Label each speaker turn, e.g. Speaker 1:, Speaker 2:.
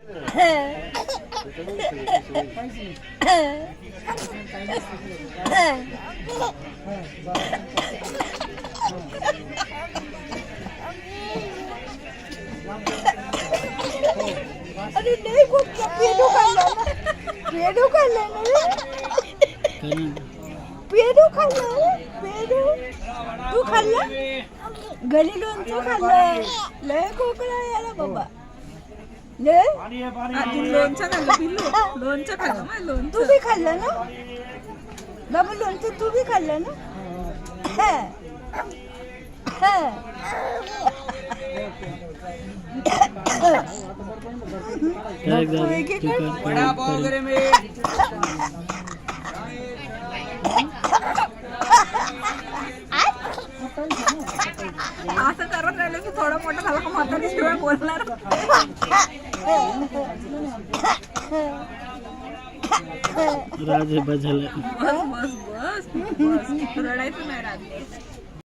Speaker 1: अरे नाही खूप पेडू खाल्ला ना, पेडू खाल्ला ना, पेडू खाल्ला, पेडू तू खाल्ला, गली लोणचं खाल्लं, लय खोकला याला बाबा.
Speaker 2: लोणचं खाल्लं पिल्लू, लोणचं खाल्लं मग लोणचं.
Speaker 1: तू बी खाल्लं ना बाबा, लोणचं तू बी खाल्लं ना.
Speaker 2: असं करत राहिलं की थोडं मोठं झालं का म्हातारी शिवाय बोलणार.
Speaker 3: राजे बस झालं.
Speaker 2: बस बस बस बस रडायचं नाही राज.